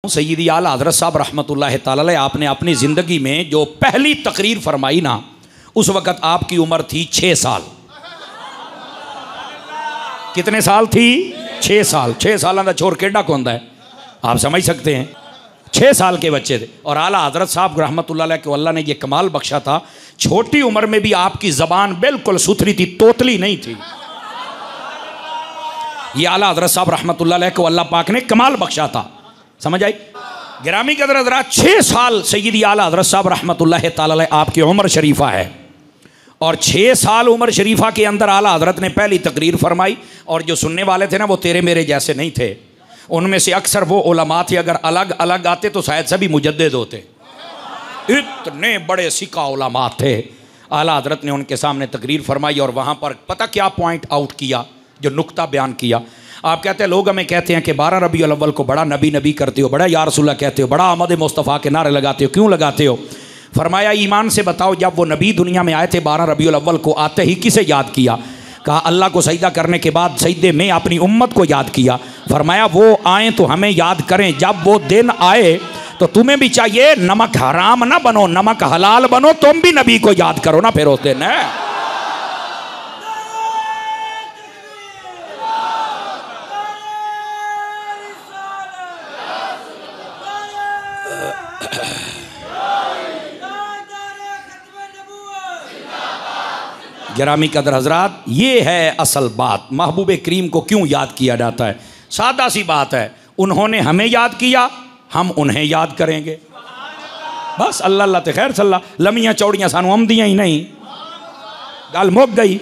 सैयदी आला हज़रत साहब रहमतुल्लाह ताला अलैह आपने अपनी ज़िंदगी में जो पहली तकरीर फरमाई ना, उस वक़्त आपकी उम्र थी 6 साल। कितने साल थी? 6 साल। 6 साल का छोर केड़ा को है, आप समझ सकते हैं। 6 साल के बच्चे थे और आला हज़रत साहब रहमतुल्लाह अलैह को अल्लाह ने ये कमाल बख्शा था, छोटी उम्र में भी आपकी ज़बान बिल्कुल सुथरी थी, तोतली नहीं थी। ये आला हज़रत साहब रहमतुल्लाह अलैह को अल्लाह पाक ने कमाल बख्शा था, समझ आई। गिरामी कदर हज़रात, 6 साल सैयदी आला हज़रत साहब रहमतुल्लाह ताला अलैह आपकी उम्र शरीफा है और 6 साल उम्र शरीफा के अंदर आला हज़रत ने पहली तकरीर फरमाई। और जो सुनने वाले थे ना, वो तेरे मेरे जैसे नहीं थे, उनमें से अक्सर वो उलमा थे, अगर अलग अलग आते तो शायद सभी मुजद्दिद होते। इतने बड़े सिका उलमा थे। आला हज़रत ने उनके सामने तकरीर फरमाई और वहाँ पर पता क्या पॉइंट आउट किया, जो नुक्ता बयान किया। आप कहते हैं, लोग हमें कहते हैं कि 12 रबीउल अव्वल को बड़ा नबी नबी करते हो, बड़ा या रसूलल्लाह कहते हो, बड़ा आमद मुस्तफ़ा के नारे लगाते हो, क्यों लगाते हो? फरमाया, ईमान से बताओ, जब वो नबी दुनिया में आए थे 12 रबीउल अव्वल को, आते ही किसे याद किया? कहा अल्लाह को सजदा करने के बाद सजदे में अपनी उम्मत को याद किया। फरमाया, वो आए तो हमें याद करें, जब वो दिन आए तो तुम्हें भी चाहिए नमक हराम ना बनो, नमक हलाल बनो, तुम भी नबी को याद करो ना फिर उस दिन है। गिरामी कदर हजरात, ये है असल बात। महबूब करीम को क्यों याद किया जाता है? सादा सी बात है, उन्होंने हमें याद किया, हम उन्हें याद करेंगे। बस अल्लाह अल्लाह ते खैर सल्ला, लम्मियाँ चौड़ियाँ सानू आमदियाँ ही नहीं, गल मुक गई।